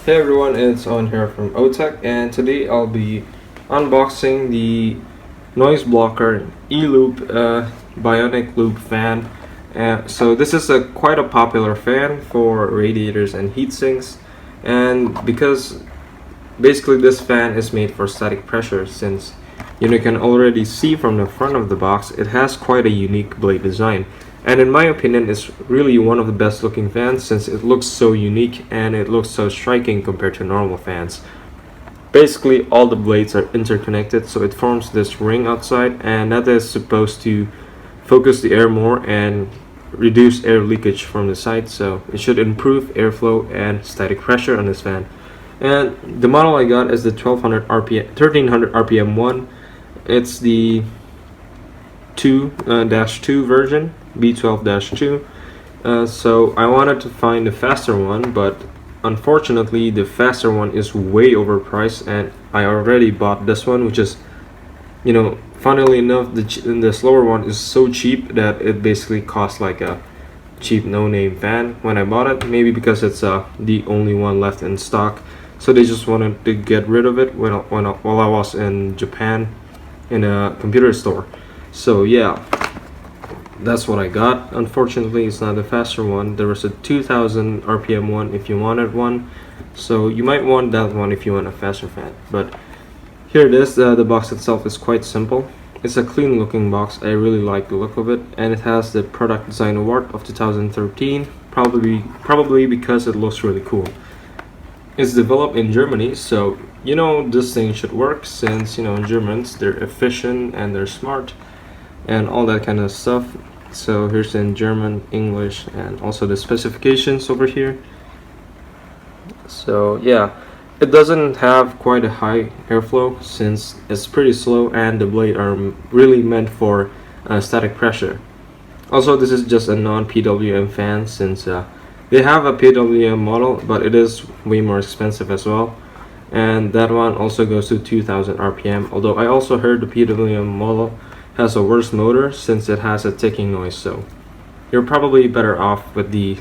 Hey everyone, it's On here from OTech, and today I'll be unboxing the Noiseblocker eLoop Bionic Loop fan. So this is quite a popular fan for radiators and heat sinks, and because basically this fan is made for static pressure, since you can already see from the front of the box it has quite a unique blade design. And in my opinion, it's really one of the best looking fans since it looks so unique and it looks so striking compared to normal fans. Basically, all the blades are interconnected, so it forms this ring outside, and that is supposed to focus the air more and reduce air leakage from the side, so it should improve airflow and static pressure on this fan. And the model I got is the 1300 RPM one. It's the 2-2 version, B12-2. So I wanted to find the faster one, but unfortunately the faster one is way overpriced, and I already bought this one, which is, funnily enough, the slower one is so cheap that it basically costs like a cheap no-name fan when I bought it. Maybe because it's the only one left in stock, so they just wanted to get rid of it while I was in Japan in a computer store. So yeah, that's what I got. Unfortunately, it's not the faster one. There was a 2000 RPM one if you wanted one, so you might want that one if you want a faster fan. But here it is. The box itself is quite simple. It's a clean looking box. I really like the look of it, and it has the Product Design Award of 2013, probably because it looks really cool. It's developed in Germany, so this thing should work, since Germans, they're efficient and they're smart and all that kind of stuff. So here's in German, English, and also the specifications over here. So yeah, it doesn't have quite a high airflow since it's pretty slow, and the blade are really meant for static pressure. Also, this is just a non-PWM fan, since they have a PWM model, but it is way more expensive as well, and that one also goes to 2000 RPM. Although I also heard the PWM model has a worse motor since it has a ticking noise, so you're probably better off with the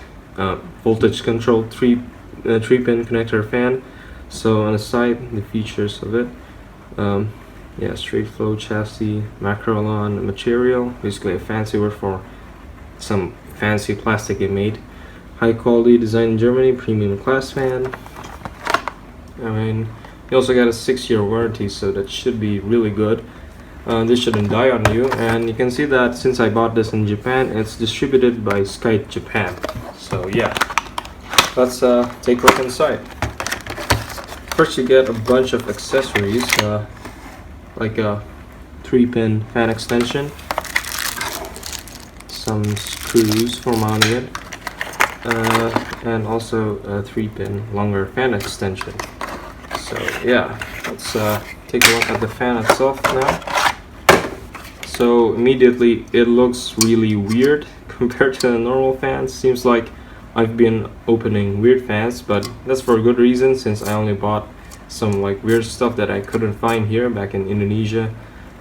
voltage controlled 3-pin connector fan. So on the side, the features of it, yeah, straight flow chassis, Macrolon material, basically a fancy word for some fancy plastic it made. High quality design in Germany, premium class fan. I mean, you also got a 6-year warranty, so that should be really good. This shouldn't die on you, and you can see that since I bought this in Japan, it's distributed by Sky Japan. So yeah, let's take a look inside. First, you get a bunch of accessories, like a 3-pin fan extension, some screws for mounting it, and also a 3-pin longer fan extension. So yeah, let's take a look at the fan itself now. So immediately it looks really weird compared to the normal fans. Seems like I've been opening weird fans, but that's for a good reason, since I only bought some like weird stuff that I couldn't find here back in Indonesia.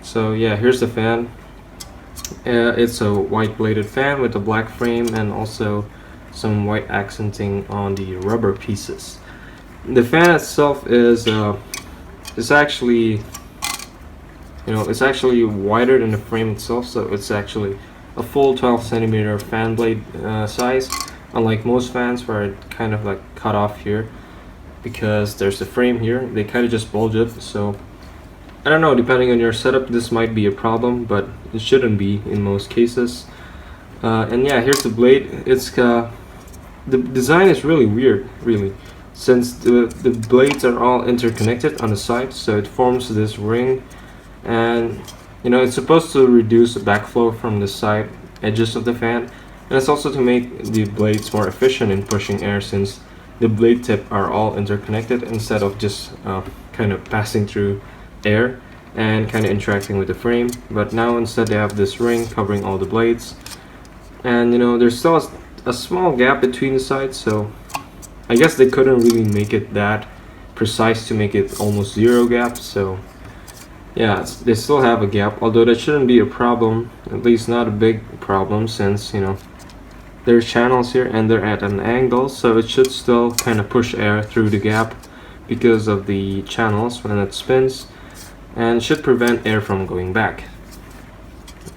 So yeah, here's the fan. It's a white bladed fan with a black frame and also some white accenting on the rubber pieces. The fan itself is actually it's actually wider than the frame itself, so it's actually a full 12 centimeter fan blade size, unlike most fans where it kind of like cut off here because there's the frame here. They kind of just bulge it, so I don't know, depending on your setup this might be a problem, but it shouldn't be in most cases. And yeah, here's the blade. It's the design is really weird, really, since the blades are all interconnected on the side, so it forms this ring. And it's supposed to reduce the backflow from the side edges of the fan, and it's also to make the blades more efficient in pushing air, since the blade tip are all interconnected instead of just kind of passing through air and kind of interacting with the frame. But now instead they have this ring covering all the blades, and there's still a small gap between the sides, so I guess they couldn't really make it that precise to make it almost zero gap. So yeah, they still have a gap, although that shouldn't be a problem, at least not a big problem, since There's channels here and they're at an angle, so it should still kind of push air through the gap because of the channels when it spins, and should prevent air from going back.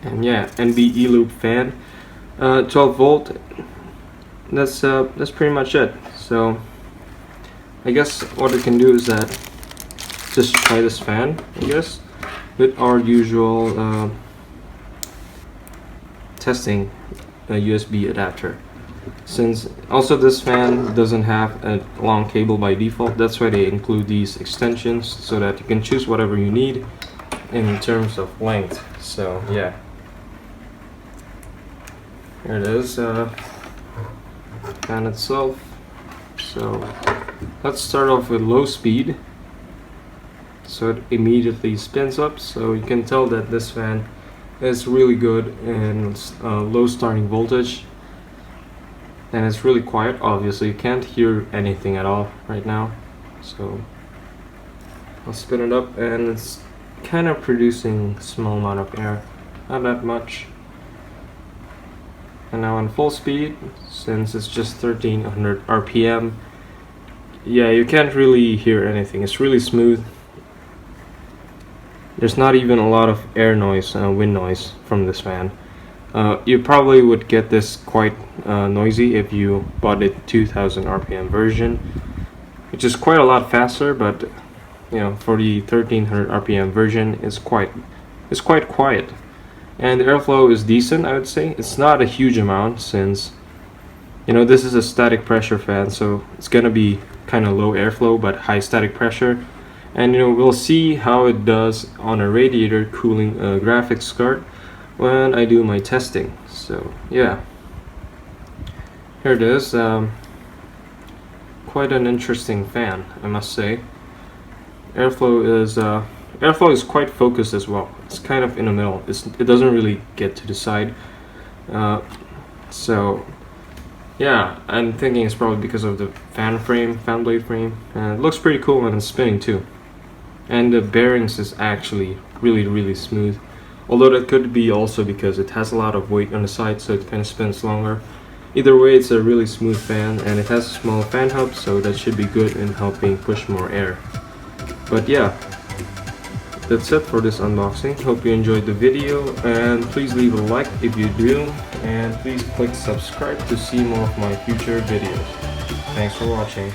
And yeah, NB eLoop fan, 12 volt. That's pretty much it. So I guess what we can do is that just try this fan, I guess, with our usual testing USB adapter. Since also this fan doesn't have a long cable by default, that's why they include these extensions so that you can choose whatever you need in terms of length. So yeah, here it is, fan itself. So let's start off with low speed, so it immediately spins up. So you can tell that this fan is really good in low starting voltage, and it's really quiet. Obviously you can't hear anything at all right now, so I'll spin it up and it's kind of producing a small amount of air, not that much. And now on full speed, since it's just 1300 RPM, yeah, you can't really hear anything. It's really smooth. There's not even a lot of air noise, wind noise from this fan. You probably would get this quite noisy if you bought a 2000 RPM version, which is quite a lot faster, but you know, for the 1300 RPM version, it's quite quiet. And the airflow is decent, I would say. It's not a huge amount, since you know this is a static pressure fan, so it's gonna be kind of low airflow but high static pressure. And you know, we'll see how it does on a radiator cooling a graphics card when I do my testing. So yeah, here it is. Quite an interesting fan, I must say. Airflow is quite focused as well. It's kind of in the middle. It doesn't really get to the side. So yeah, I'm thinking it's probably because of the fan blade frame, and it looks pretty cool when it's spinning too. And the bearings is actually really smooth, although that could be also because it has a lot of weight on the side, so it kind of spins longer. Either way, it's a really smooth fan, and it has a small fan hub, so that should be good in helping push more air. But yeah, that's it for this unboxing. Hope you enjoyed the video, and please leave a like if you do, and please click subscribe to see more of my future videos. Thanks for watching.